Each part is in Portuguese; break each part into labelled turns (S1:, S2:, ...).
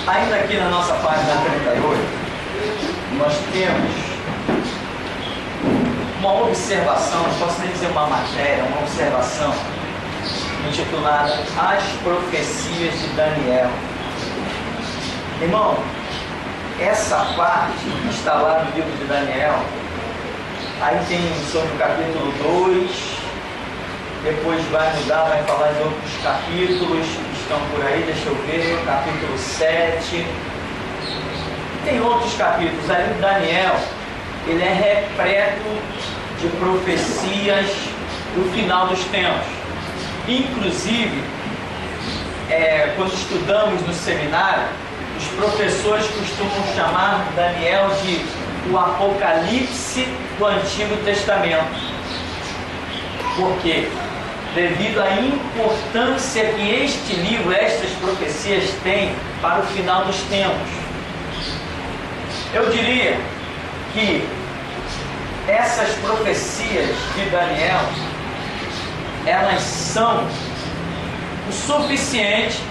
S1: Ainda aqui na nossa página 38, nós temos uma observação, não posso nem dizer uma matéria, uma observação intitulada As Profecias de Daniel. Irmão, essa parte que está lá no livro de Daniel, aí tem sobre o capítulo 2, depois vai mudar, vai falar de outros capítulos que estão por aí, deixa eu ver, capítulo 7, tem outros capítulos. Aí o Daniel, ele é repleto de profecias do final dos tempos. Inclusive, quando estudamos no seminário, os professores costumam chamar Daniel de o Apocalipse do Antigo Testamento. Por quê? Devido à importância que este livro, estas profecias têm para o final dos tempos. Eu diria que essas profecias de Daniel, elas são o suficiente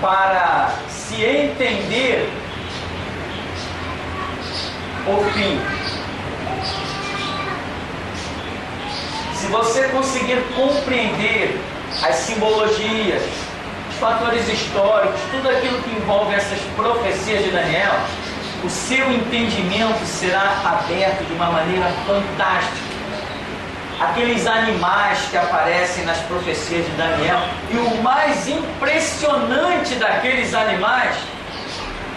S1: para se entender o fim. Se você conseguir compreender as simbologias, os fatores históricos, tudo aquilo que envolve essas profecias de Daniel, o seu entendimento será aberto de uma maneira fantástica. Aqueles animais que aparecem nas profecias de Daniel, e o mais impressionante daqueles animais,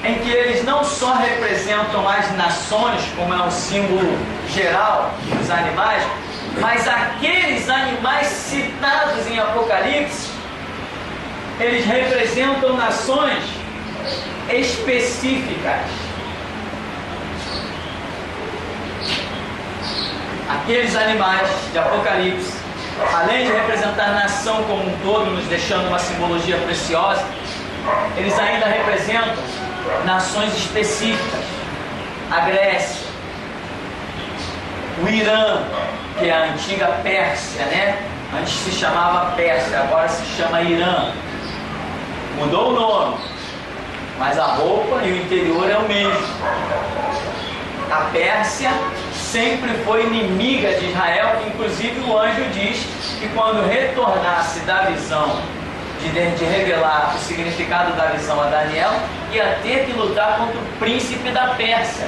S1: em que eles não só representam as nações, como é um símbolo geral dos animais, mas aqueles animais citados em Apocalipse, eles representam nações específicas. Aqueles animais de Apocalipse, além de representar a nação como um todo, nos deixando uma simbologia preciosa, eles ainda representam nações específicas. A Grécia, o Irã, que é a antiga Pérsia, né? Antes se chamava Pérsia, agora se chama Irã. Mudou o nome, mas a roupa e o interior é o mesmo. A Pérsia sempre foi inimiga de Israel, inclusive o anjo diz que quando retornasse da visão, de revelar o significado da visão a Daniel, ia ter que lutar contra o príncipe da Pérsia.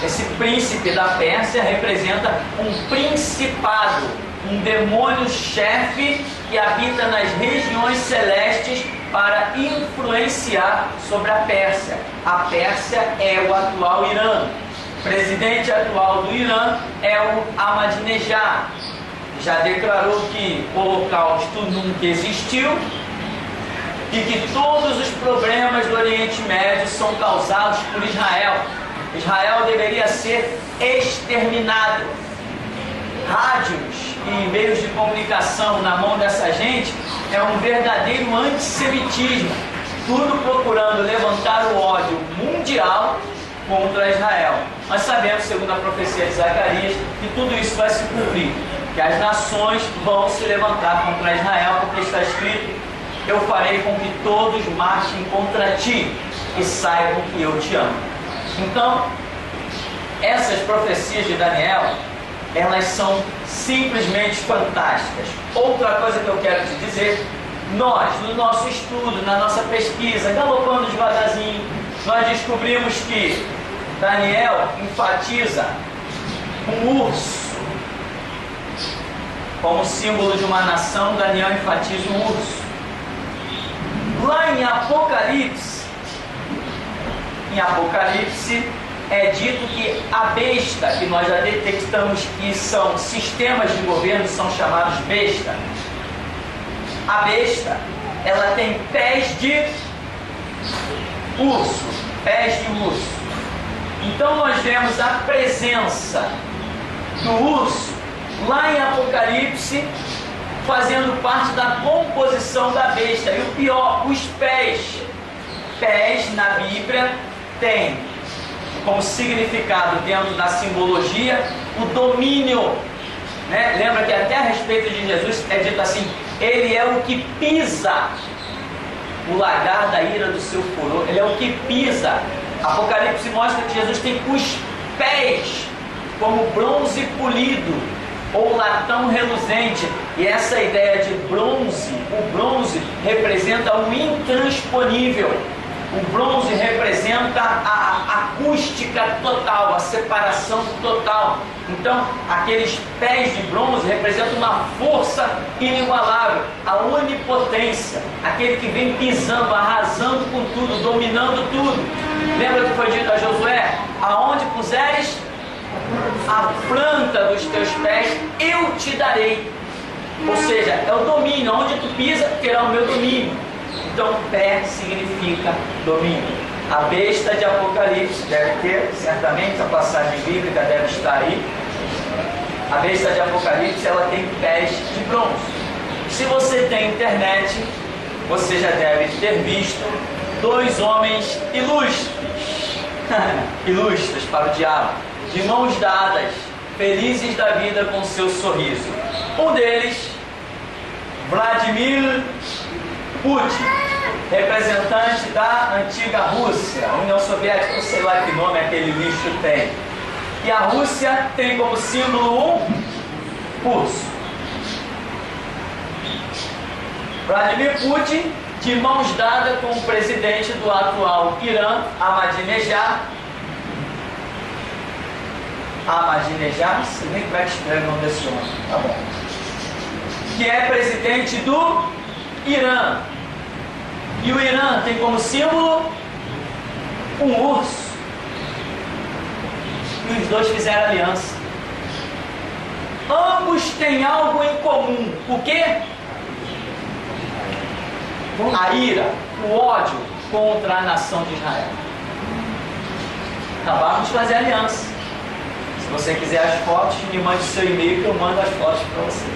S1: Esse príncipe da Pérsia representa um principado, um demônio-chefe que habita nas regiões celestes para influenciar sobre a Pérsia. A Pérsia é o atual Irã. O presidente atual do Irã é o Ahmadinejad. Já declarou que o Holocausto nunca existiu e que todos os problemas do Oriente Médio são causados por Israel. Israel deveria ser exterminado. Rádios e meios de comunicação na mão dessa gente é um verdadeiro antissemitismo, tudo procurando levantar o ódio mundial contra Israel. Nós sabemos, segundo a profecia de Zacarias, que tudo isso vai se cumprir, que as nações vão se levantar contra Israel, porque está escrito: eu farei com que todos marchem contra ti e saibam que eu te amo. Então, essas profecias de Daniel, elas são simplesmente fantásticas. Outra coisa que eu quero te dizer, nós, no nosso estudo, na nossa pesquisa, galopando devagarzinho, nós descobrimos que Daniel enfatiza um urso como símbolo de uma nação. Daniel enfatiza um urso. Lá em Apocalipse é dito que a besta, que nós já detectamos que são sistemas de governo, são chamados besta. A besta, ela tem pés de urso, Então nós vemos a presença do urso lá em Apocalipse, fazendo parte da composição da besta. E o pior, os pés. Pés na Bíblia tem como significado, dentro da simbologia, o domínio, né? Lembra que até a respeito de Jesus é dito assim: ele é o que pisa o lagar da ira do seu furor. Ele é o que pisa. Apocalipse mostra que Jesus tem os pés como bronze polido ou latão reluzente. E essa ideia de bronze, o bronze representa o intransponível. O bronze representa a acústica total, a separação total. Então, aqueles pés de bronze representam uma força inigualável, a onipotência, aquele que vem pisando, arrasando com tudo, dominando tudo. Lembra que foi dito a Josué? Aonde puseres a planta dos teus pés, eu te darei. Ou seja, é o domínio. Onde tu pisa, terá o meu domínio. Então, pé significa domínio. A besta de Apocalipse deve ter, certamente, a passagem bíblica deve estar aí. A besta de Apocalipse, ela tem pés de bronze. Se você tem internet, você já deve ter visto dois homens ilustres, ilustres para o diabo, de mãos dadas, felizes da vida com seu sorriso. Um deles, Vladimir Putin, representante da antiga Rússia, a União Soviética, não sei lá que nome aquele lixo tem. E a Rússia tem como símbolo um urso. Vladimir Putin, de mãos dadas com o presidente do atual Irã, Ahmadinejad. Ahmadinejad, não sei nem como é que escreve o nome desse homem, tá bom. Que é presidente do Irã. E o Irã tem como símbolo um urso. E os dois fizeram aliança. Ambos têm algo em comum. O quê? A ira, o ódio contra a nação de Israel. Acabaram de fazer aliança. Se você quiser as fotos, me mande seu e-mail que eu mando as fotos para você.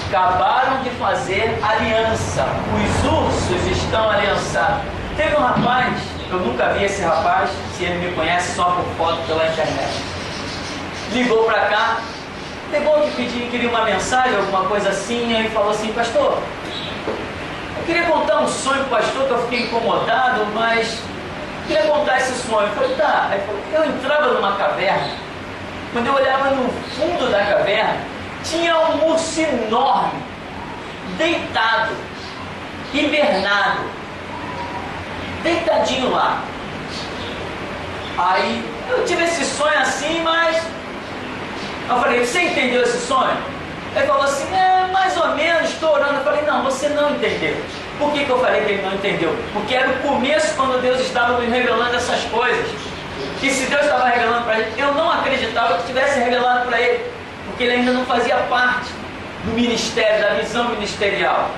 S1: Acabaram de fazer aliança. Os ursos estão aliançados. Teve um rapaz, eu nunca vi esse rapaz, se ele me conhece só por foto pela internet. Ligou para cá, pegou que pediu, queria uma mensagem, alguma coisa assim, e aí falou assim: pastor, eu queria contar um sonho para o pastor, que eu fiquei incomodado, mas queria contar esse sonho. Eu falei, tá. Aí falou, eu entrava numa caverna, quando eu olhava no fundo da caverna, tinha um urso enorme, deitado, hibernado, deitadinho lá. Aí eu tive esse sonho assim, mas eu falei, você entendeu esse sonho? Ele falou assim, mais ou menos, estou orando. Eu falei, não, você não entendeu. Por que eu falei que ele não entendeu? Porque era o começo, quando Deus estava me revelando essas coisas. E se Deus estava revelando para ele, eu não acreditava que tivesse revelado para ele, porque ele ainda não fazia parte do ministério, da visão ministerial.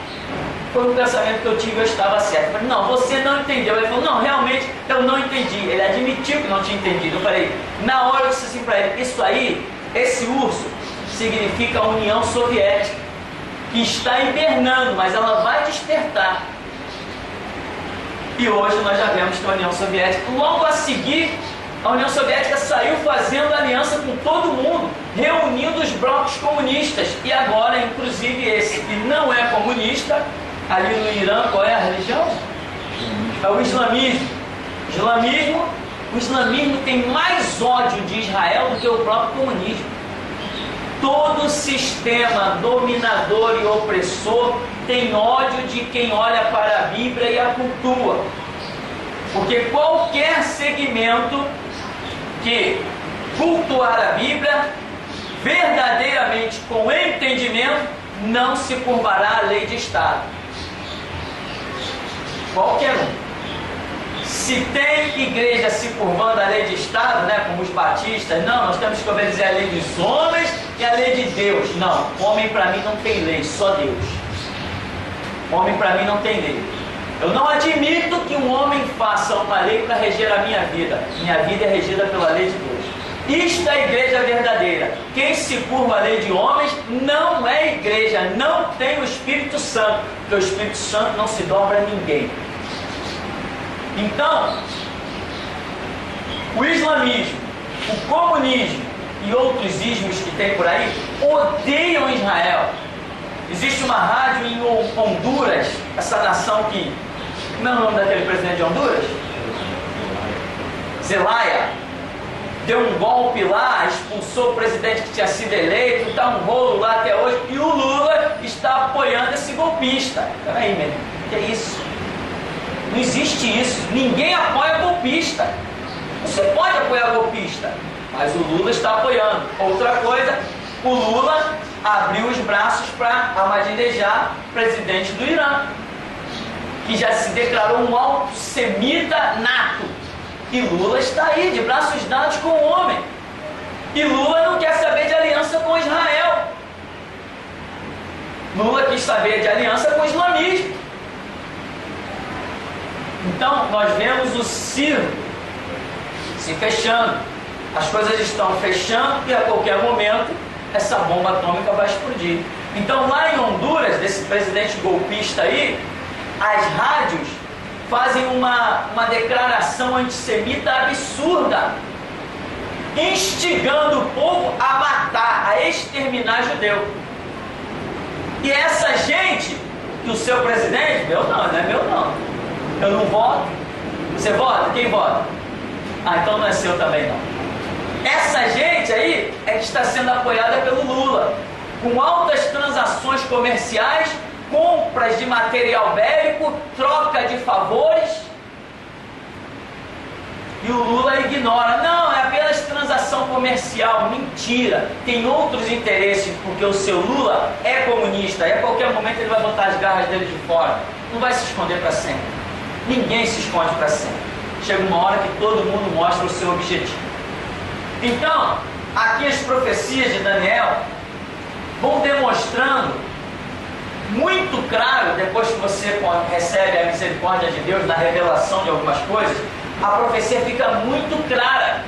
S1: Foi um pensamento que eu tive e eu estava certo. Eu falei, não, você não entendeu. Ele falou, não, realmente eu não entendi. Ele admitiu que não tinha entendido. Eu falei, na hora eu disse assim para ele, isso aí, esse urso, significa a União Soviética, que está hibernando, mas ela vai despertar. E hoje nós já vemos que a União Soviética, logo a seguir, a União Soviética saiu fazendo aliança com todo mundo, reunindo os blocos comunistas. E agora, inclusive, esse que não é comunista, ali no Irã, qual é a religião? É o islamismo. O islamismo tem mais ódio de Israel do que o próprio comunismo. Todo sistema dominador e opressor tem ódio de quem olha para a Bíblia e a cultua. Porque qualquer segmento que cultuar a Bíblia verdadeiramente com entendimento não se curvará à lei de Estado. Qualquer um. Se tem igreja se curvando à lei de Estado, né, como os batistas, não, nós temos que obedecer a lei dos homens e a lei de Deus. Não, homem para mim não tem lei, só Deus. Homem para mim não tem lei. Eu não admito que um homem faça uma lei para reger a minha vida. Minha vida é regida pela lei de Deus. Isto é a igreja verdadeira. Quem se curva à lei de homens não é igreja, não tem o Espírito Santo, porque o Espírito Santo não se dobra a ninguém. Então, o islamismo, o comunismo e outros ismos que tem por aí odeiam Israel. Existe uma rádio em Honduras, essa nação que... Como é o nome daquele presidente de Honduras? Zelaya. Deu um golpe lá, expulsou o presidente que tinha sido eleito, está um rolo lá até hoje, e o Lula está apoiando esse golpista. Peraí, meu irmão, o que é isso? Não existe isso. Ninguém apoia golpista. Você pode apoiar golpista, mas o Lula está apoiando. Outra coisa, o Lula abriu os braços para Ahmadinejad, presidente do Irã, que já se declarou um antissemita nato. E Lula está aí, de braços dados com o homem. E Lula não quer saber de aliança com Israel. Lula quis saber de aliança com o islamismo. Então, nós vemos o círculo se fechando. As coisas estão fechando e a qualquer momento essa bomba atômica vai explodir. Então, lá em Honduras, desse presidente golpista aí, as rádios fazem uma declaração antissemita absurda, instigando o povo a matar, a exterminar judeu. E essa gente, que o seu presidente, meu não é meu não. Eu não voto. Você vota? Quem vota? Ah, então não é seu também não. Essa gente aí é que está sendo apoiada pelo Lula, com altas transações comerciais, compras de material bélico, troca de favores. E o Lula ignora. Não, é apenas transação comercial. Mentira. Tem outros interesses, porque o seu Lula é comunista. E a qualquer momento ele vai botar as garras dele de fora. Não vai se esconder para sempre. Ninguém se esconde para sempre. Chega uma hora que todo mundo mostra o seu objetivo. Então, aqui as profecias de Daniel vão demonstrando muito claro, depois que você recebe a misericórdia de Deus na revelação de algumas coisas, a profecia fica muito clara,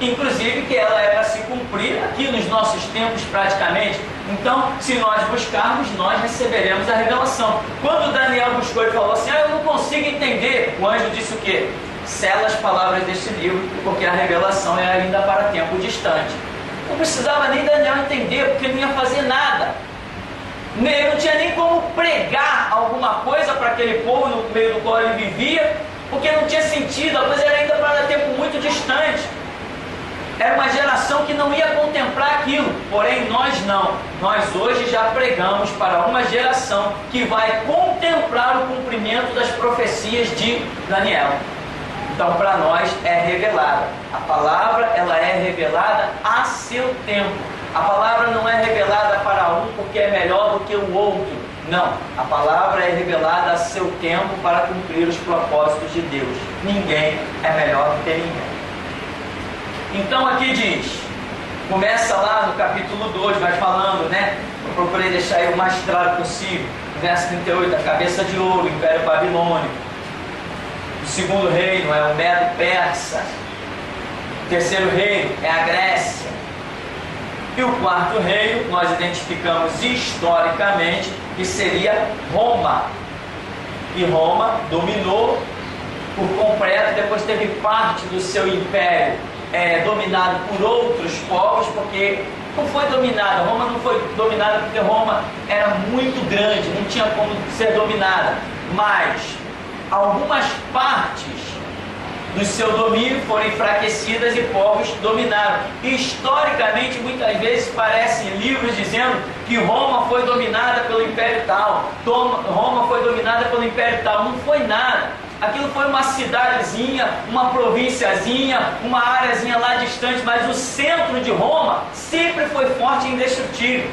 S1: inclusive que ela é para se cumprir aqui nos nossos tempos praticamente. Então, se nós buscarmos, nós receberemos a revelação. Quando Daniel buscou e falou assim, eu não consigo entender, o anjo disse o quê? Sela as palavras deste livro, porque a revelação é ainda para tempo distante. Não precisava nem Daniel entender, porque não ia fazer nada. Ele não tinha nem como pregar alguma coisa para aquele povo no meio do qual ele vivia, porque não tinha sentido, a coisa era ainda para tempo muito distante. Era uma geração que não ia contemplar aquilo, porém nós não. Nós hoje já pregamos para uma geração que vai contemplar o cumprimento das profecias de Daniel. Então, para nós é revelada. A palavra, ela é revelada a seu tempo. A palavra não é revelada para um porque é melhor do que o outro. Não. A palavra é revelada a seu tempo para cumprir os propósitos de Deus. Ninguém é melhor do que ninguém. Então, aqui diz, começa lá no capítulo 2, vai falando, né? Eu procurei deixar aí o mais claro possível. Verso 38, a cabeça de ouro, o Império Babilônico. O segundo reino é o Medo-Persa. O terceiro reino é a Grécia. E o quarto reino, nós identificamos historicamente, que seria Roma. E Roma dominou por completo, depois teve parte do seu império dominado por outros povos, porque não foi dominada, Roma não foi dominada porque Roma era muito grande, não tinha como ser dominada, mas algumas partes do seu domínio foram enfraquecidas e povos dominaram. Historicamente, muitas vezes aparecem livros dizendo que Roma foi dominada pelo Império tal, Roma foi dominada pelo Império tal. Não foi nada. Aquilo foi uma cidadezinha, uma provínciazinha, uma áreazinha lá distante, mas o centro de Roma sempre foi forte e indestrutível.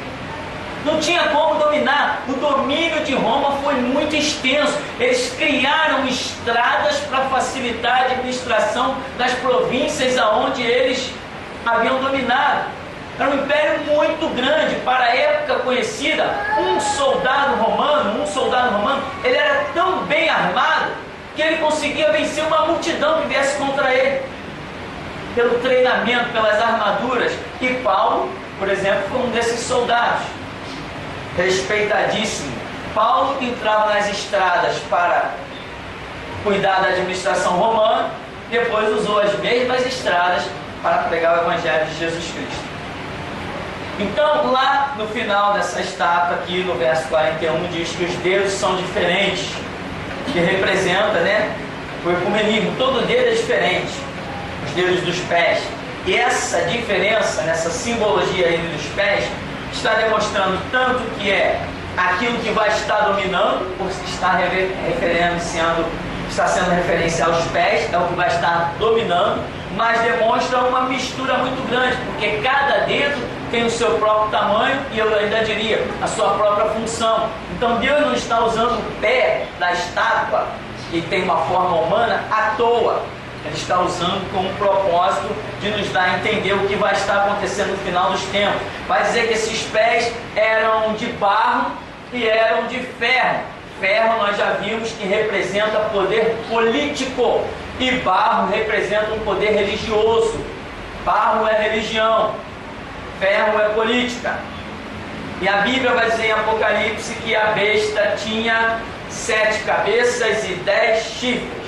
S1: Não tinha como dominar. O domínio de Roma foi muito extenso. Eles criaram estradas para facilitar a administração das províncias aonde eles haviam dominado. Era um império muito grande. Para a época conhecida, um soldado romano, ele era tão bem armado que ele conseguia vencer uma multidão que viesse contra ele. Pelo treinamento, pelas armaduras. E Paulo, por exemplo, foi um desses soldados. Respeitadíssimo. Paulo entrava nas estradas para cuidar da administração romana, depois usou as mesmas estradas para pregar o Evangelho de Jesus Cristo. Então, lá no final dessa estátua, aqui no verso 41, diz que os dedos são diferentes, que representa, né, o ecumenismo. Todo dedo é diferente, os dedos dos pés. E essa diferença, nessa simbologia aí dos pés, está demonstrando tanto que é aquilo que vai estar dominando, por estar está sendo referência aos pés, é o que vai estar dominando, mas demonstra uma mistura muito grande, porque cada dedo tem o seu próprio tamanho e eu ainda diria, a sua própria função. Então Deus não está usando o pé da estátua, que tem uma forma humana, à toa. Ele está usando com o propósito de nos dar a entender o que vai estar acontecendo no final dos tempos. Vai dizer que esses pés eram de barro e eram de ferro. Ferro nós já vimos que representa poder político e barro representa um poder religioso. Barro é religião, ferro é política. E a Bíblia vai dizer em Apocalipse que a besta tinha 7 cabeças e 10 chifres.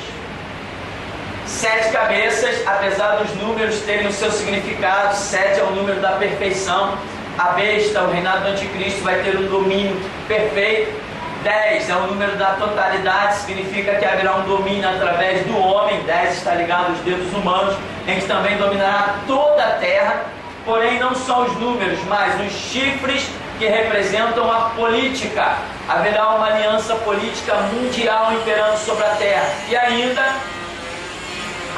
S1: 7 cabeças, apesar dos números terem o seu significado, 7 é o número da perfeição. A besta, o reinado do anticristo, vai ter um domínio perfeito. 10 é o número da totalidade, significa que haverá um domínio através do homem. 10 está ligado aos dedos humanos, em que também dominará toda a terra. Porém, não são os números, mas os chifres que representam a política. Haverá uma aliança política mundial imperando sobre a terra. E ainda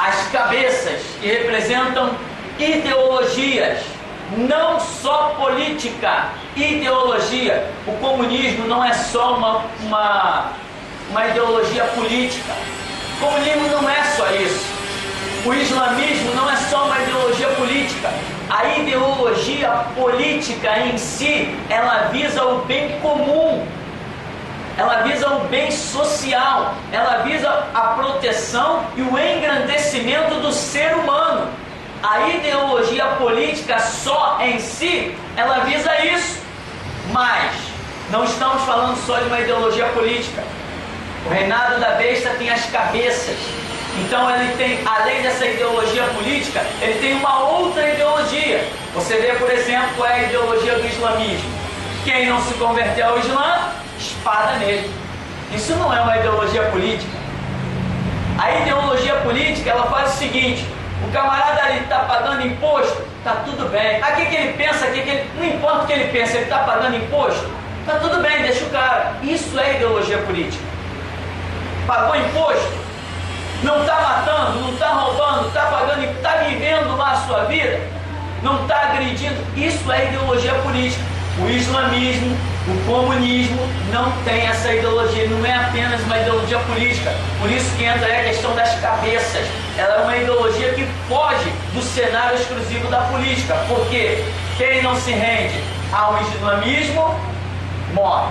S1: as cabeças, que representam ideologias, não só política, ideologia. O comunismo não é só uma ideologia política. O comunismo não é só isso. O islamismo não é só uma ideologia política. A ideologia política em si, ela visa o bem comum. Ela visa o bem social, ela visa a proteção e o engrandecimento do ser humano. A ideologia política só em si, ela visa isso. Mas não estamos falando só de uma ideologia política. O reinado da besta tem as cabeças. Então ele tem, além dessa ideologia política, ele tem uma outra ideologia. Você vê, por exemplo, qual é a ideologia do islamismo. Quem não se converter ao Islã, espada nele. Isso não é uma ideologia política. A ideologia política, ela faz o seguinte: o camarada ali está pagando imposto, está tudo bem. Aqui que ele pensa, não importa o que ele pensa, ele está pagando imposto, está tudo bem, deixa o cara. Isso é ideologia política. Pagou imposto, não está matando, não está roubando, está pagando, está vivendo lá a sua vida, não está agredindo. Isso é ideologia política. O islamismo, o comunismo não tem essa ideologia, não é apenas uma ideologia política. Por isso que entra aí a questão das cabeças. Ela é uma ideologia que foge do cenário exclusivo da política, porque quem não se rende ao islamismo morre.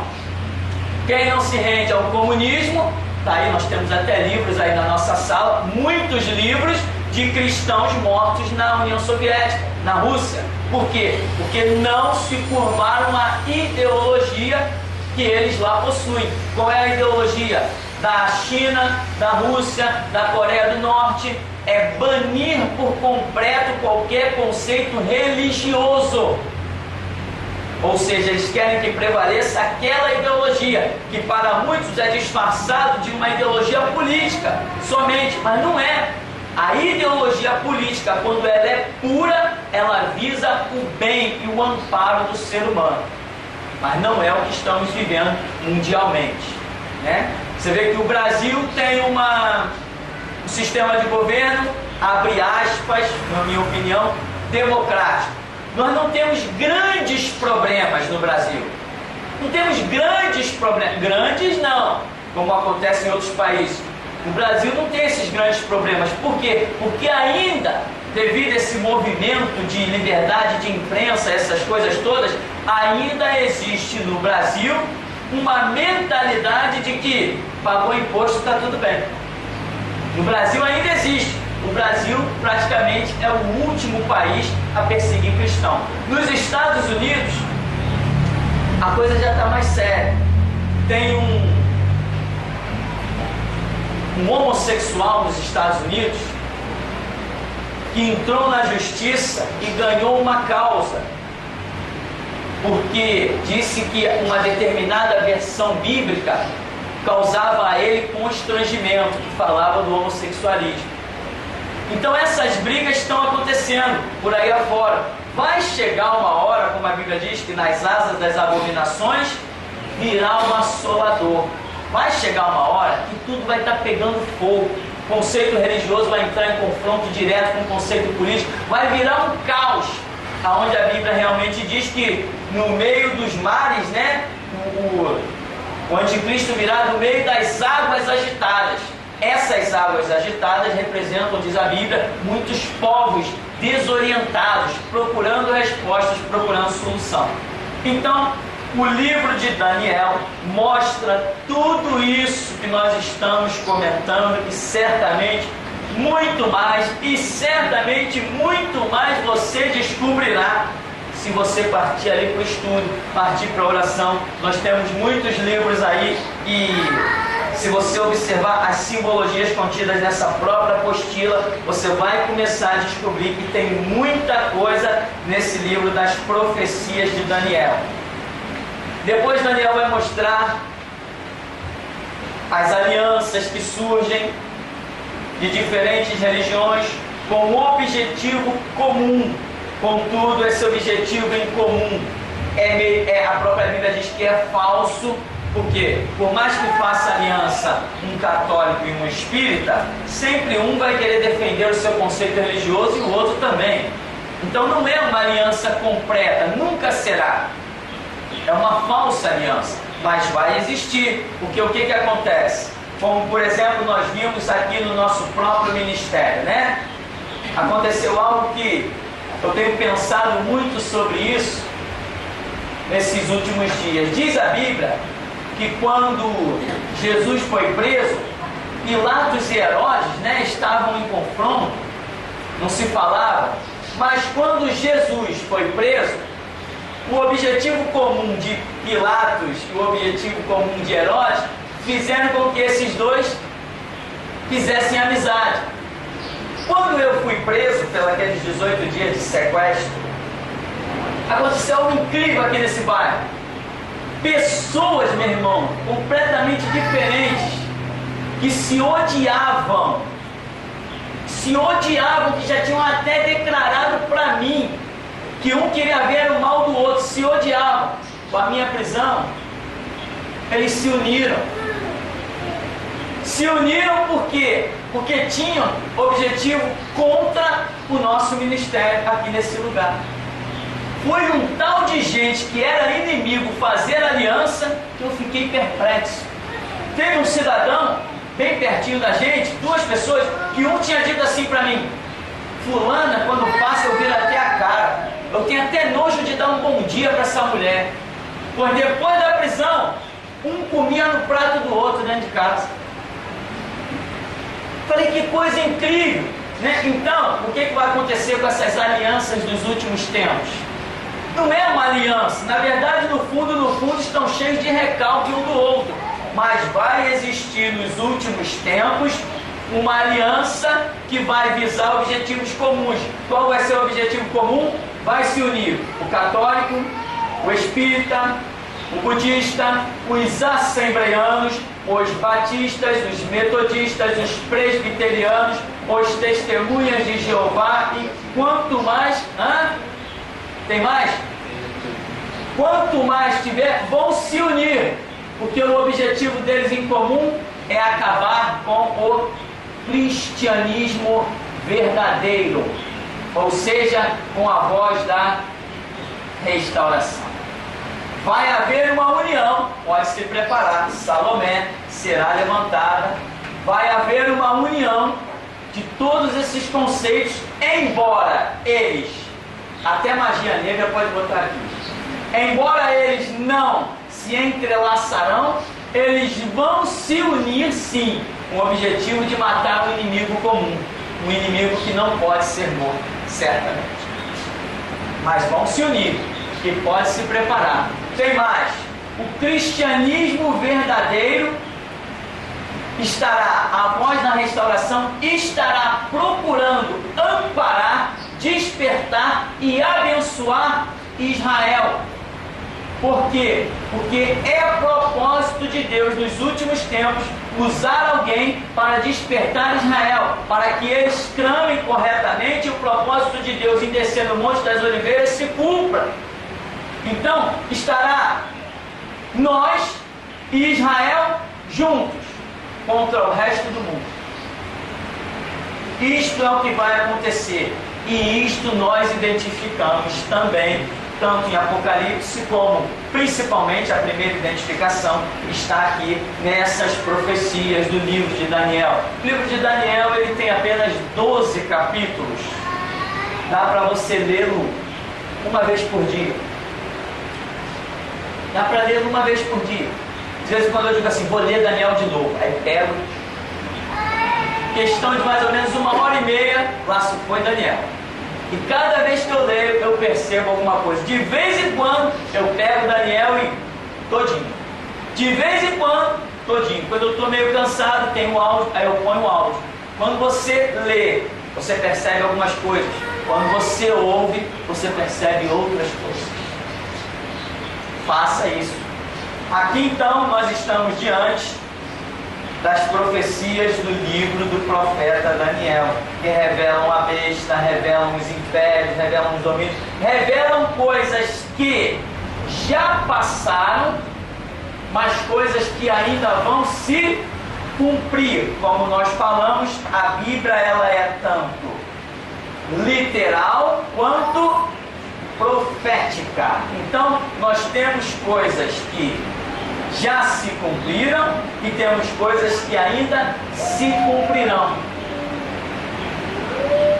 S1: Quem não se rende ao comunismo, tá aí, nós temos até livros aí na nossa sala, muitos livros de cristãos mortos na União Soviética, na Rússia. Por quê? Porque não se curvaram à ideologia que eles lá possuem. Qual é a ideologia da China, da Rússia, da Coreia do Norte? É banir por completo qualquer conceito religioso. Ou seja, eles querem que prevaleça aquela ideologia, que para muitos é disfarçado de uma ideologia política somente, mas não é. A ideologia política, quando ela é pura, ela visa o bem e o amparo do ser humano. Mas não é o que estamos vivendo mundialmente, né? Você vê que o Brasil tem um sistema de governo, abre aspas, na minha opinião, democrático. Nós não temos grandes problemas no Brasil. Não temos grandes problemas. Grandes não, como acontece em outros países. O Brasil não tem esses grandes problemas. Por quê? Porque ainda, devido a esse movimento de liberdade de imprensa, essas coisas todas, ainda existe no Brasil uma mentalidade de que pagou imposto, está tudo bem. No Brasil ainda existe. O Brasil praticamente é o último país a perseguir cristão. Nos Estados Unidos, a coisa já está mais séria. Tem um homossexual nos Estados Unidos que entrou na justiça e ganhou uma causa. porque disse que uma determinada versão bíblica causava a ele constrangimento, que falava do homossexualismo. Então essas brigas estão acontecendo por aí afora. Vai chegar uma hora, como a Bíblia diz, que nas asas das abominações virá um assolador. Vai chegar uma hora que tudo vai estar pegando fogo. O conceito religioso vai entrar em confronto direto com o conceito político. Vai virar um caos, aonde a Bíblia realmente diz que no meio dos mares, né, o anticristo virá no meio das águas agitadas. Essas águas agitadas representam, diz a Bíblia, muitos povos desorientados, procurando respostas, procurando solução. Então, o livro de Daniel mostra tudo isso que nós estamos comentando, e certamente muito mais, e certamente muito mais você descobrirá se você partir ali para o estudo, partir para a oração. Nós temos muitos livros aí, e se você observar as simbologias contidas nessa própria apostila, você vai começar a descobrir que tem muita coisa nesse livro das profecias de Daniel. Depois Daniel vai mostrar as alianças que surgem de diferentes religiões com um objetivo comum. Contudo, esse objetivo em comum a própria Bíblia diz que é falso, porque por mais que faça aliança um católico e um espírita, sempre um vai querer defender o seu conceito religioso e o outro também. Então não é uma aliança completa, nunca será. É uma falsa aliança, mas vai existir, porque o que acontece? Como, por exemplo, nós vimos aqui no nosso próprio ministério, né? Aconteceu algo que eu tenho pensado muito sobre isso nesses últimos dias. Diz a Bíblia que quando Jesus foi preso, Pilatos e Herodes, né, estavam em confronto, não se falava, mas quando Jesus foi preso, o objetivo comum de Pilatos e o objetivo comum de Herodes fizeram com que esses dois fizessem amizade. Quando eu fui preso pelos 18 dias de sequestro, aconteceu algo incrível aqui nesse bairro. Pessoas, meu irmão, completamente diferentes, que se odiavam, que já tinham até declarado para mim que um queria ver o mal do outro, se odiavam. Com a minha prisão, eles se uniram. Se uniram por quê? Porque tinham objetivo contra o nosso ministério aqui nesse lugar. Foi um tal de gente que era inimigo fazer aliança que eu fiquei perplexo. Teve um cidadão bem pertinho da gente, duas pessoas, que um tinha dito assim para mim: fulana, quando passa eu viro até a cara. Eu tenho até nojo de dar um bom dia para essa mulher. Pois depois da prisão, um comia no prato do outro dentro de casa. Falei, que coisa incrível, né? Então, o que vai acontecer com essas alianças dos últimos tempos? Não é uma aliança, na verdade, no fundo, estão cheios de recalque um do outro. Mas vai existir nos últimos tempos uma aliança que vai visar objetivos comuns. Qual vai ser o objetivo comum? Vai se unir o católico, o espírita, o budista, os assembleianos, os batistas, os metodistas, os presbiterianos, os testemunhas de Jeová, e quanto mais... Tem mais? Quanto mais tiver, vão se unir, porque o objetivo deles em comum é acabar com o cristianismo verdadeiro, ou seja, com a voz da restauração. Vai haver uma união, pode se preparar, Salomé será levantada, vai haver uma união de todos esses conceitos, embora eles, até magia negra pode botar aqui, embora eles não se entrelaçarão, eles vão se unir sim, com o objetivo de matar o inimigo comum, um inimigo que não pode ser morto, certamente. Mas vão se unir, e pode se preparar. Tem mais, o cristianismo verdadeiro estará, a voz da restauração estará procurando amparar, despertar e abençoar Israel. Por quê? Porque é propósito de Deus nos últimos tempos usar alguém para despertar Israel, para que eles clamem corretamente e o propósito de Deus em descer no Monte das Oliveiras se cumpra. Então, estará nós e Israel juntos contra o resto do mundo. Isto é o que vai acontecer. E isto nós identificamos também, tanto em Apocalipse como, principalmente, a primeira identificação está aqui nessas profecias do livro de Daniel. O livro de Daniel ele tem apenas 12 capítulos. Dá para você lê-lo uma vez por dia. Dá para ler uma vez por dia. Às vezes quando eu digo assim, vou ler Daniel de novo, aí pego, questão de mais ou menos 1h30, lá se foi Daniel. E cada vez que eu leio, eu percebo alguma coisa. De vez em quando, eu pego Daniel e todinho. De vez em quando, todinho. Quando eu estou meio cansado, tem um áudio, aí eu ponho o áudio. Quando você lê, você percebe algumas coisas. Quando você ouve, você percebe outras coisas. Faça isso. Aqui então, nós estamos diante das profecias do livro do profeta Daniel, que revelam a besta, revelam os impérios, revelam os domínios, revelam coisas que já passaram, mas coisas que ainda vão se cumprir. Como nós falamos, a Bíblia ela é tanto literal quanto profética. Então, nós temos coisas que já se cumpriram e temos coisas que ainda se cumprirão.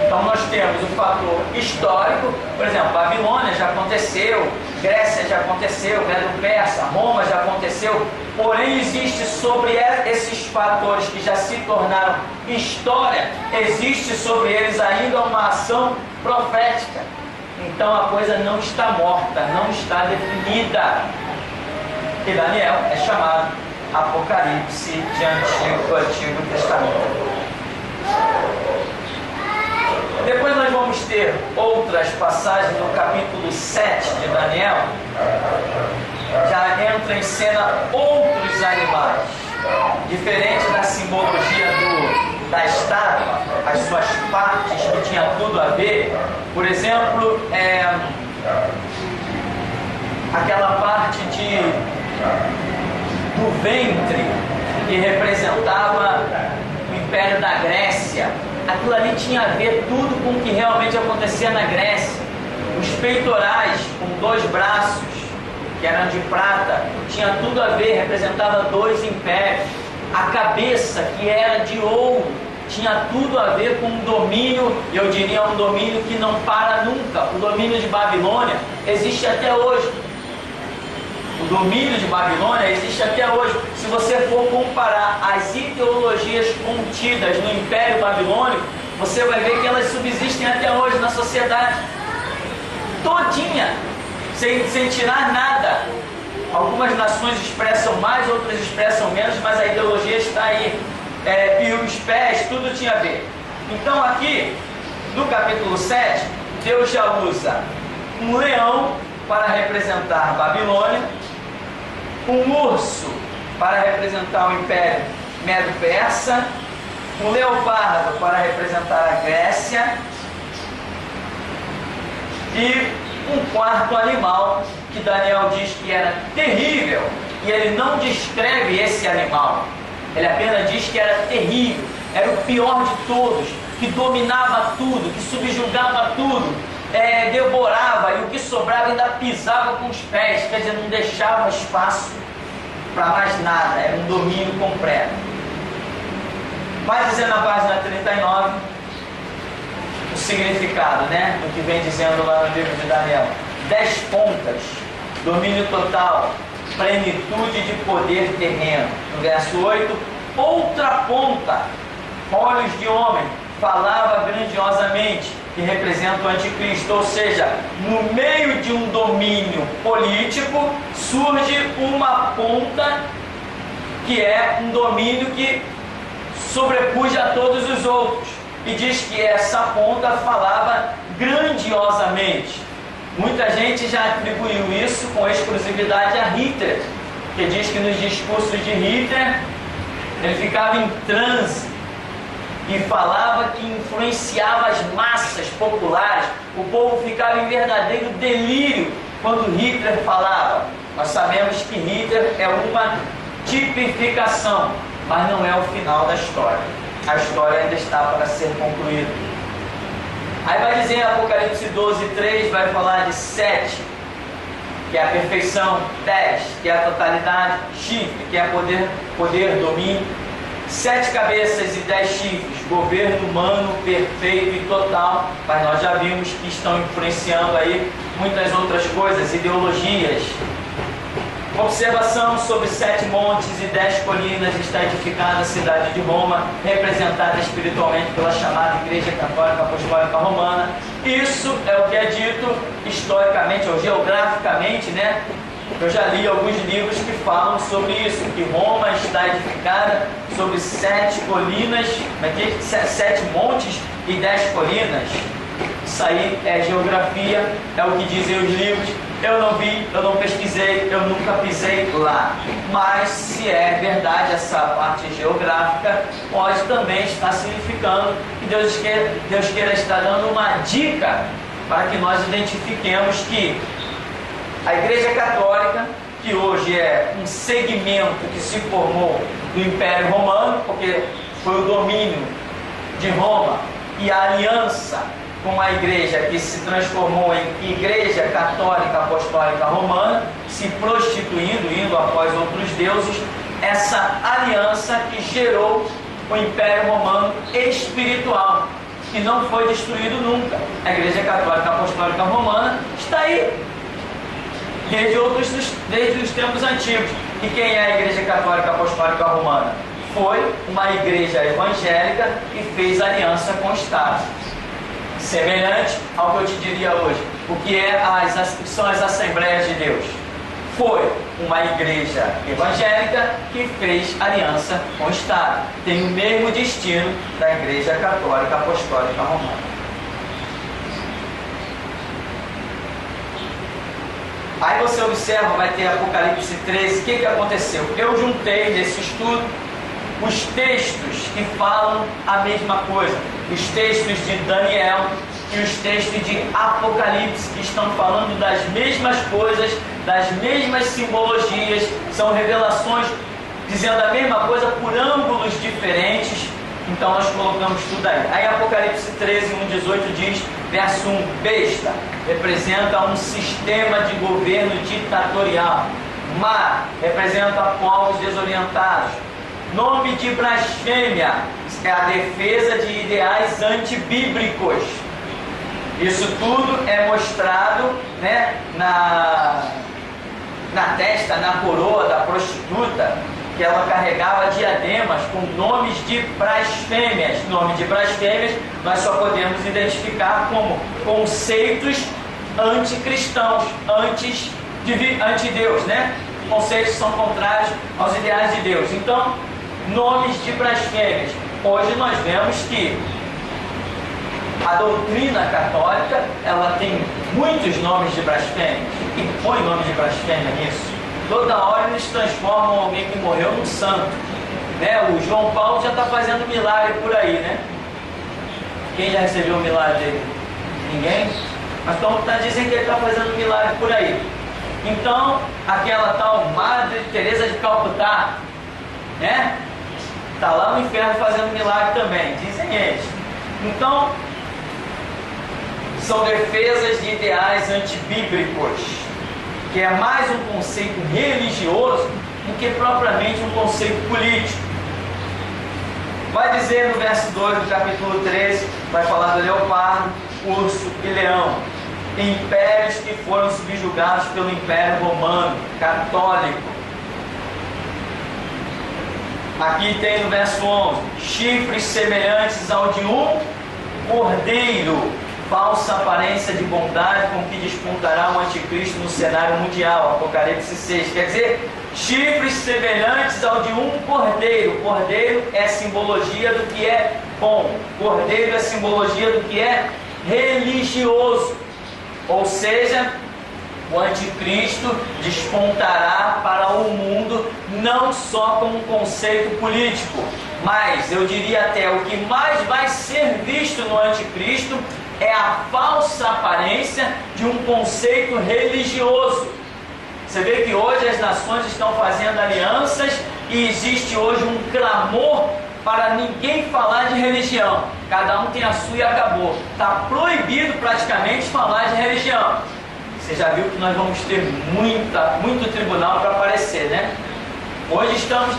S1: Então nós temos o fator histórico, por exemplo, Babilônia já aconteceu, Grécia já aconteceu, Medo-Persa, Roma já aconteceu, porém existe sobre esses fatores que já se tornaram história, existe sobre eles ainda uma ação profética. Então a coisa não está morta, não está definida. E Daniel é chamado Apocalipse do Antigo Testamento. Depois nós vamos ter outras passagens no capítulo 7 de Daniel. Já entra em cena outros animais, diferente da simbologia da estátua, as suas partes que tinha tudo a ver. Por exemplo, aquela parte do ventre que representava o Império da Grécia. Aquilo ali tinha a ver tudo com o que realmente acontecia na Grécia. Os peitorais com 2 braços, que eram de prata, tinha tudo a ver, representava 2 impérios. A cabeça, que era de ouro, tinha tudo a ver com um domínio, eu diria um domínio que não para nunca. O domínio de Babilônia existe até hoje. O domínio de Babilônia existe até hoje. Se você for comparar as ideologias contidas no Império Babilônico, você vai ver que elas subsistem até hoje na sociedade. Todinha, sem tirar nada. Algumas nações expressam mais, outras expressam menos, mas a ideologia está aí. E os pés, tudo tinha a ver. Então aqui, no capítulo 7, Deus já usa um leão para representar Babilônia, um urso para representar o Império Medo-Persa, um leopardo para representar a Grécia e um quarto animal que Daniel diz que era terrível, e ele não descreve esse animal, ele apenas diz que era terrível, era o pior de todos, que dominava tudo, que subjugava tudo, devorava, e o que sobrava ainda pisava com os pés, quer dizer, não deixava espaço para mais nada, era um domínio completo. Vai dizer na página 39 o significado, do que vem dizendo lá no livro de Daniel. 10 pontas, domínio total, plenitude de poder terreno. No verso 8, outra ponta, olhos de homem, falava grandiosamente, que representa o anticristo, ou seja, no meio de um domínio político surge uma ponta que é um domínio que sobrepuja a todos os outros, e diz que essa ponta falava grandiosamente. Muita gente já atribuiu isso com exclusividade a Hitler, que diz que nos discursos de Hitler ele ficava em transe e falava que influenciava as massas populares. O povo ficava em verdadeiro delírio quando Hitler falava. Nós sabemos que Hitler é uma tipificação, mas não é o final da história. A história ainda está para ser concluída. Aí vai dizer em Apocalipse 12:3, vai falar de 7, que é a perfeição, 10, que é a totalidade, chifre, que é poder, domínio, 7 cabeças e 10 chifres, governo humano perfeito e total, mas nós já vimos que estão influenciando aí muitas outras coisas, ideologias. Observação: sobre 7 montes e 10 colinas está edificada a cidade de Roma, representada espiritualmente pela chamada Igreja Católica Apostólica Romana. Isso é o que é dito historicamente ou geograficamente, né? Eu já li alguns livros que falam sobre isso, que Roma está edificada sobre 7 colinas, 7 montes e 10 colinas. Isso aí é geografia, é o que dizem os livros. Eu não vi, eu não pesquisei, eu nunca pisei lá. Mas se é verdade essa parte geográfica, pode também estar significando que Deus queira estar dando uma dica para que nós identifiquemos que a Igreja Católica, que hoje é um segmento que se formou do Império Romano, porque foi o domínio de Roma e a aliança com a igreja que se transformou em Igreja Católica Apostólica Romana, se prostituindo, indo após outros deuses, essa aliança que gerou o Império Romano espiritual, que não foi destruído nunca. A Igreja Católica Apostólica Romana está aí, desde os tempos antigos. E quem é a Igreja Católica Apostólica Romana? Foi uma igreja evangélica que fez aliança com o Estado. Semelhante ao que eu te diria hoje, o que são as Assembleias de Deus. Foi uma igreja evangélica que fez aliança com o Estado. Tem o mesmo destino da Igreja Católica Apostólica Romana. Aí você observa, vai ter Apocalipse 13, o que aconteceu? Eu juntei nesse estudo os textos que falam a mesma coisa, os textos de Daniel e os textos de Apocalipse, que estão falando das mesmas coisas, das mesmas simbologias, são revelações dizendo a mesma coisa por ângulos diferentes. Então nós colocamos tudo aí. Aí Apocalipse 13, 1:18 diz, verso 1, besta representa um sistema de governo ditatorial. Mar representa povos desorientados. Nome de blasfêmia é a defesa de ideais antibíblicos. Isso tudo é mostrado, né, na testa, na coroa da prostituta, que ela carregava diademas com nomes de blasfêmias. Nome de blasfêmias nós só podemos identificar como conceitos anticristãos, anti-Deus, né? Conceitos que são contrários aos ideais de Deus. Então, nomes de blasfêmias. Hoje nós vemos que a doutrina católica, ela tem muitos nomes de blasfêmia e põe nome de blasfêmia nisso. Toda hora eles transformam alguém que morreu num santo, né? O João Paulo já está fazendo milagre por aí, né? Quem já recebeu o milagre dele? Ninguém? Mas dizem que ele está fazendo milagre por aí. Então, aquela tal Madre Teresa de Calcutá, né? Está lá no inferno fazendo milagre também, dizem eles. Então, são defesas de ideais antibíblicos, que é mais um conceito religioso do que propriamente um conceito político. Vai dizer no verso 2 do capítulo 13, vai falar do leopardo, urso e leão, impérios que foram subjugados pelo Império Romano Católico. Aqui tem no verso 11, chifres semelhantes ao de um cordeiro, falsa aparência de bondade com que despontará o anticristo no cenário mundial. Apocalipse 6, quer dizer, chifres semelhantes ao de um cordeiro. Cordeiro é simbologia do que é bom, cordeiro é simbologia do que é religioso. Ou seja, o anticristo despontará para o mundo não só como um conceito político, mas eu diria até o que mais vai ser visto no anticristo é a falsa aparência de um conceito religioso. Você vê que hoje as nações estão fazendo alianças e existe hoje um clamor para ninguém falar de religião. Cada um tem a sua e acabou. Está proibido praticamente falar de religião. Você já viu que nós vamos ter muito tribunal para aparecer, né? Hoje estamos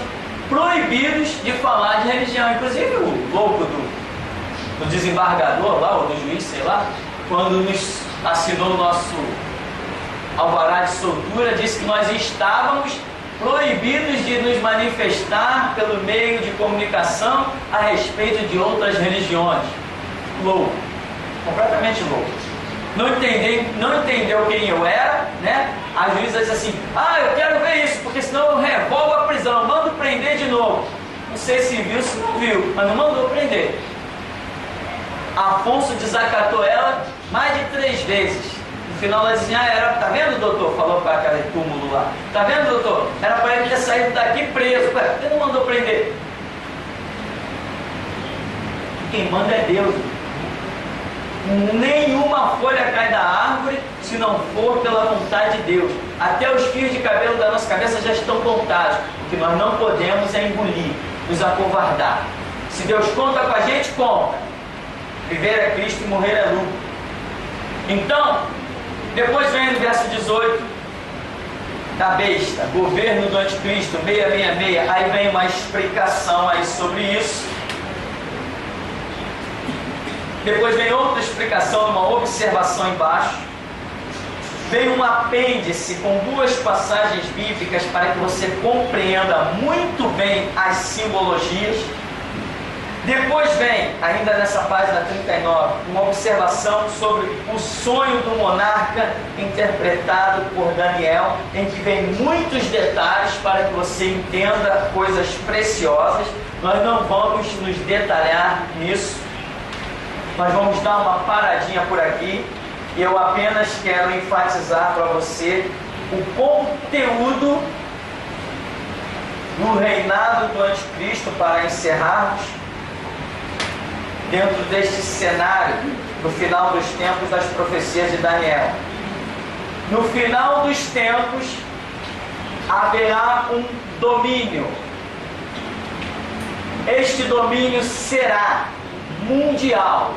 S1: proibidos de falar de religião. Inclusive o louco do desembargador lá, ou do juiz, sei lá, quando nos assinou o nosso alvará de soltura, disse que nós estávamos proibidos de nos manifestar pelo meio de comunicação a respeito de outras religiões. Louco, completamente louco. Não entendeu quem eu era, né? A juíza disse assim: eu quero ver isso, porque senão eu revogo a prisão, mando prender de novo. Não sei se viu, se não viu, mas não mandou prender. Afonso desacatou ela mais de 3 vezes. No final ela disse: tá vendo, doutor? Falou para aquele túmulo lá. Tá vendo, doutor? Era para ele ter saído daqui preso. Ué, ele não mandou prender. Quem manda é Deus. Nenhuma folha cai da árvore se não for pela vontade de Deus. Até os fios de cabelo da nossa cabeça já estão contados. O que nós não podemos é engolir, nos acovardar. Se Deus conta com a gente, conta. Viver é Cristo e morrer é lucro. Então, depois vem no verso 18 da besta, governo do anticristo, 666. Aí vem uma explicação aí sobre isso. Depois vem outra explicação, uma observação embaixo. Vem um apêndice com 2 passagens bíblicas para que você compreenda muito bem as simbologias. Depois vem, ainda nessa página 39, uma observação sobre o sonho do monarca interpretado por Daniel, em que vem muitos detalhes para que você entenda coisas preciosas. Nós não vamos nos detalhar nisso. Nós vamos dar uma paradinha por aqui. Eu apenas quero enfatizar para você o conteúdo do reinado do anticristo para encerrarmos dentro deste cenário do final dos tempos das profecias de Daniel. No final dos tempos haverá um domínio. Este domínio será mundial.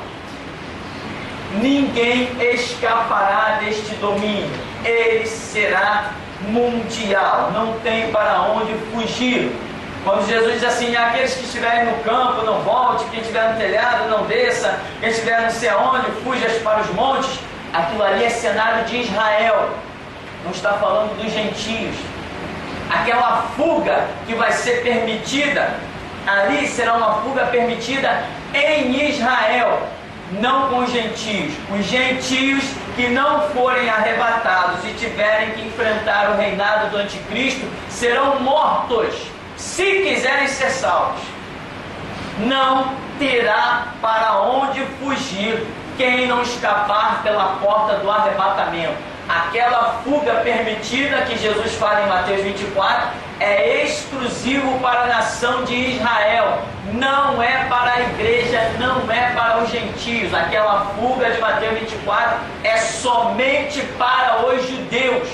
S1: Ninguém escapará deste domínio. Ele será mundial. Não tem para onde fugir. Quando Jesus diz assim: aqueles que estiverem no campo não volte, quem estiver no telhado não desça, quem estiver não sei aonde, fuja para os montes. Aquilo ali é cenário de Israel. Não está falando dos gentios. Aquela fuga que vai ser permitida ali será uma fuga permitida em Israel, não com os gentios. Os gentios que não forem arrebatados e tiverem que enfrentar o reinado do anticristo serão mortos, se quiserem ser salvos. Não terá para onde fugir quem não escapar pela porta do arrebatamento. Aquela fuga permitida que Jesus fala em Mateus 24 é exclusivo para a nação de Israel, não é para a igreja, não é para os gentios. Aquela fuga de Mateus 24 é somente para os judeus.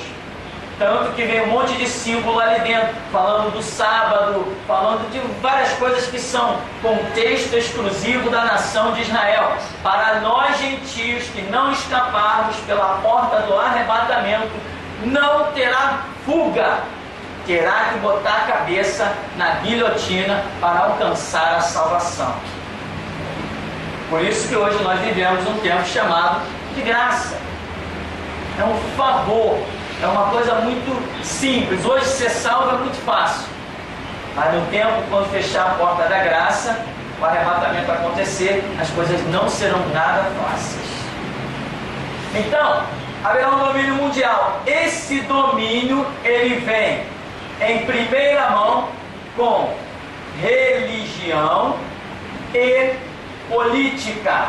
S1: Tanto que vem um monte de símbolo ali dentro, falando do sábado, falando de várias coisas que são contexto exclusivo da nação de Israel. Para nós gentios que não escaparmos pela porta do arrebatamento, não terá fuga. Terá que botar a cabeça na guilhotina para alcançar a salvação. Por isso que hoje nós vivemos um tempo chamado de graça. É um favor. É uma coisa muito simples. Hoje ser salvo é muito fácil. Mas no tempo, quando fechar a porta da graça, o arrebatamento acontecer, as coisas não serão nada fáceis. Então, haverá um domínio mundial. Esse domínio, ele vem em primeira mão com religião e política.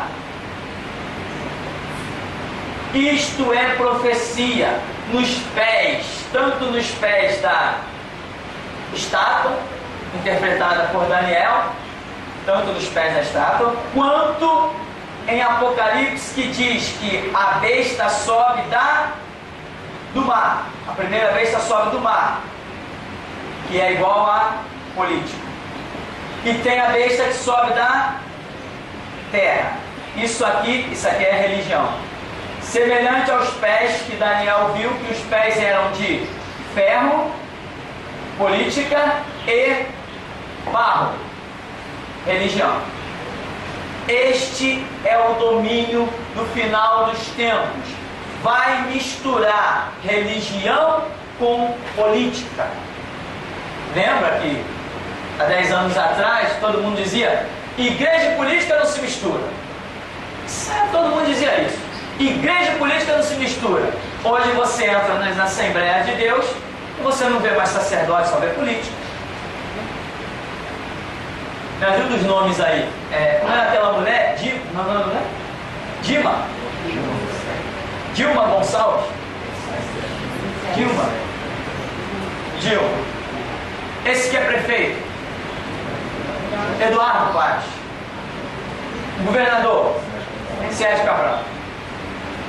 S1: Isto é profecia nos pés, tanto nos pés da estátua, interpretada por Daniel, tanto nos pés da estátua, quanto em Apocalipse, que diz que a besta sobe do mar. A primeira besta sobe do mar, que é igual a político. E tem a besta que sobe da terra. Isso aqui é religião. Semelhante aos pés que Daniel viu, que os pés eram de ferro, política e barro. Religião. Este é o domínio do final dos tempos. Vai misturar religião com política. Lembra que há 10 anos atrás todo mundo dizia: igreja e política não se misturam. Todo mundo dizia isso. Igreja e política não se mistura. Hoje você entra nas Assembleias de Deus e você não vê mais sacerdote, só vê político. Me ajuda os nomes aí. Como era aquela mulher? Dilma Gonçalves? Dilma. Esse que é prefeito? Eduardo Paz. O governador? Sérgio Cabral.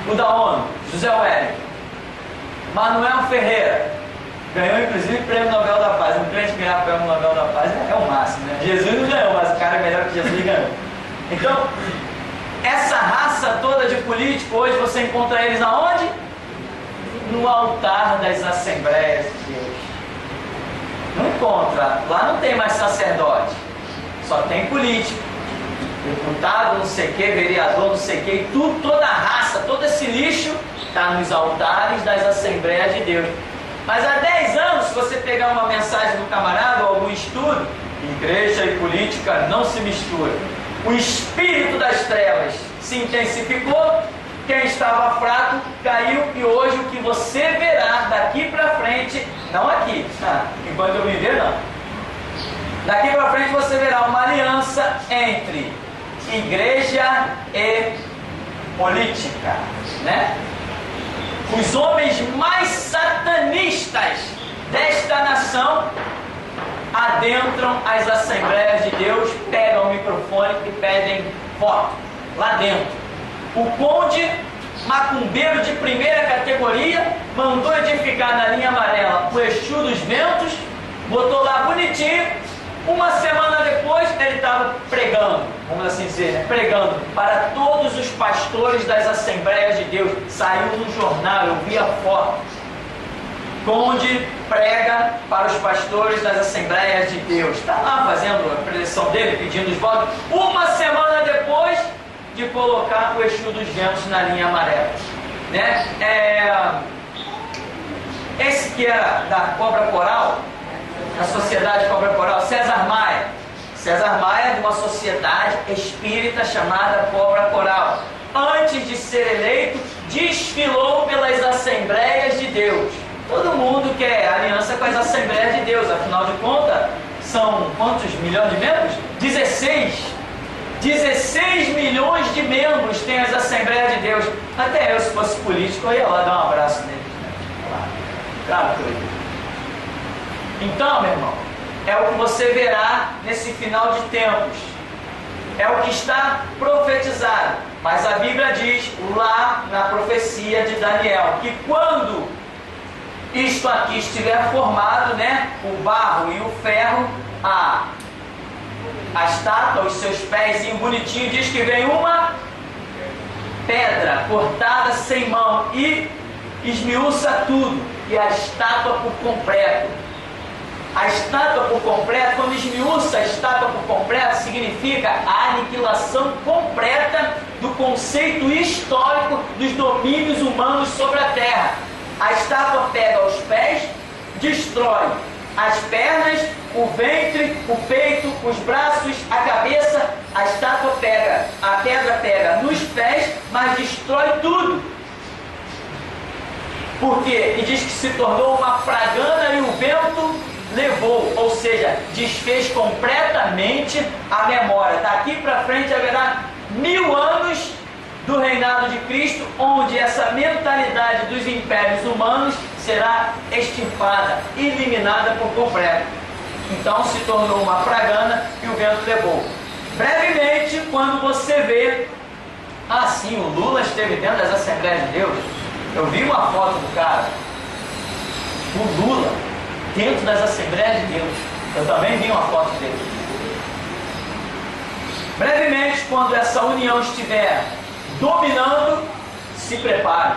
S1: O da ONU? José Wellington. Manuel Ferreira. Ganhou inclusive o Prêmio Nobel da Paz. Um crente ganhar o Prêmio Nobel da Paz é o máximo, né? Jesus não ganhou, mas o cara é melhor que Jesus ganhou. Então, essa raça toda de político, hoje você encontra eles aonde? No altar das Assembleias de Deus. Não encontra, lá não tem mais sacerdote, só tem político, deputado, não sei o que, vereador, não sei o que, e tudo, toda a raça, todo esse lixo está nos altares das Assembleias de Deus. Mas há 10 anos, se você pegar uma mensagem do camarada ou algum estudo, igreja e política não se misturam. O espírito das trevas se intensificou, quem estava fraco caiu, e hoje o que você verá daqui para frente, não aqui, enquanto eu viver não, daqui para frente você verá uma aliança entre igreja e política, né? Os homens mais satanistas desta nação adentram as Assembleias de Deus, pegam o microfone e pedem voto lá dentro. O conde macumbeiro de primeira categoria mandou edificar na linha amarela o Exu dos Ventos, botou lá bonitinho. Uma semana depois ele estava pregando, vamos assim dizer, né? Pregando para todos os pastores das Assembleias de Deus. Saiu no jornal, eu vi a foto. Conde prega para os pastores das Assembleias de Deus. Está lá fazendo a preleção dele, pedindo os votos. Uma semana depois de colocar o Exu dos Ventos na linha amarela, né? Esse que era da Cobra Coral, a Sociedade Cobra Coral, César Maia. César Maia é de uma sociedade espírita chamada Cobra Coral. Antes de ser eleito, desfilou pelas Assembleias de Deus. Todo mundo quer aliança com as Assembleias de Deus, afinal de contas, são quantos milhões de membros? 16 milhões de membros tem as Assembleias de Deus. Até eu, se fosse político, eu ia lá dar um abraço nele. Claro que eu ia. Então, meu irmão, é o que você verá nesse final de tempos. É o que está profetizado. Mas a Bíblia diz lá na profecia de Daniel que quando isto aqui estiver formado, né, o barro e o ferro, a estátua, os seus pés bonitinho, diz que vem uma pedra cortada sem mão e esmiuça tudo, e a estátua por completo. A estátua por completo, quando esmiuça a estátua por completo, significa a aniquilação completa do conceito histórico dos domínios humanos sobre a terra. A estátua pega os pés, destrói as pernas, o ventre, o peito, os braços, a cabeça. A estátua pega, a pedra pega nos pés, mas destrói tudo. Por quê? E diz que se tornou uma fragana e o vento levou, ou seja, desfez completamente a memória. Daqui para frente haverá 1000 anos do reinado de Cristo, onde essa mentalidade dos impérios humanos será extirpada, eliminada por completo. Então se tornou uma fragana e o vento levou. Brevemente, quando você vê, sim, o Lula esteve dentro das Assembleias de Deus. Eu vi uma foto do cara, o Lula, dentro das Assembleias de Deus. Eu também vi uma foto dele. Brevemente, quando essa união estiver dominando, se prepare,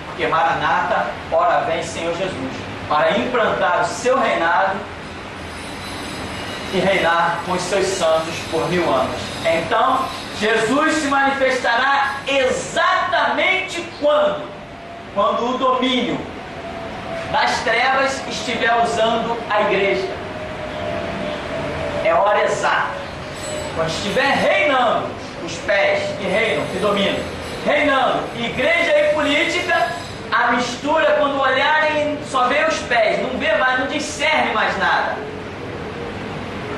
S1: porque Maranata, ora vem Senhor Jesus, para implantar o seu reinado e reinar com os seus santos por 1000 anos. Então, Jesus se manifestará exatamente quando? Quando o domínio das trevas estiver usando a igreja. É hora exata. Quando estiver reinando, os pés que reinam, que dominam, reinando igreja e política, a mistura, quando olharem, só vê os pés, não vê mais, não discerne mais nada.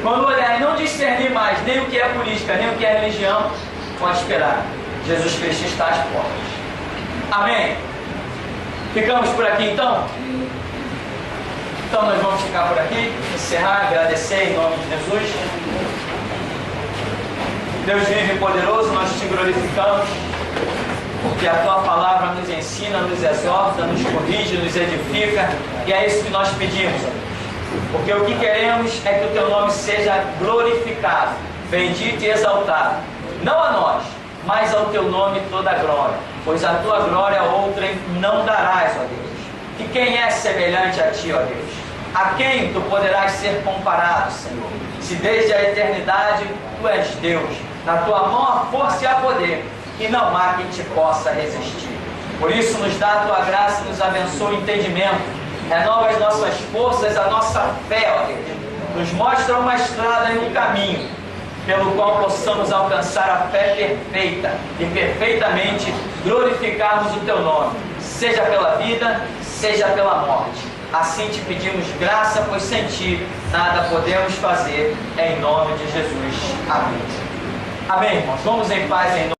S1: Quando olharem, não discernir mais nem o que é política, nem o que é religião, pode esperar. Jesus Cristo está às portas. Amém? Ficamos por aqui então? Então nós vamos ficar por aqui, encerrar, agradecer em nome de Jesus. Deus vive e poderoso, nós te glorificamos, porque a tua palavra nos ensina, nos exorta, nos corrige, nos edifica, e é isso que nós pedimos, porque o que queremos é que o teu nome seja glorificado, bendito e exaltado, não a nós, mas ao teu nome toda a glória, pois a tua glória outrem não darás, ó Deus. E quem é semelhante a ti, ó Deus? A quem tu poderás ser comparado, Senhor? Se desde a eternidade tu és Deus, na tua mão há força e há poder, e não há quem te possa resistir. Por isso nos dá a tua graça e nos abençoa o entendimento, renova as nossas forças, a nossa fé, ó Deus. Nos mostra uma estrada e um caminho, pelo qual possamos alcançar a fé perfeita e perfeitamente glorificarmos o teu nome, seja pela vida, seja pela morte. Assim te pedimos graça, pois sem ti nada podemos fazer, em nome de Jesus. Amém. Amém, irmãos. Vamos em paz em nome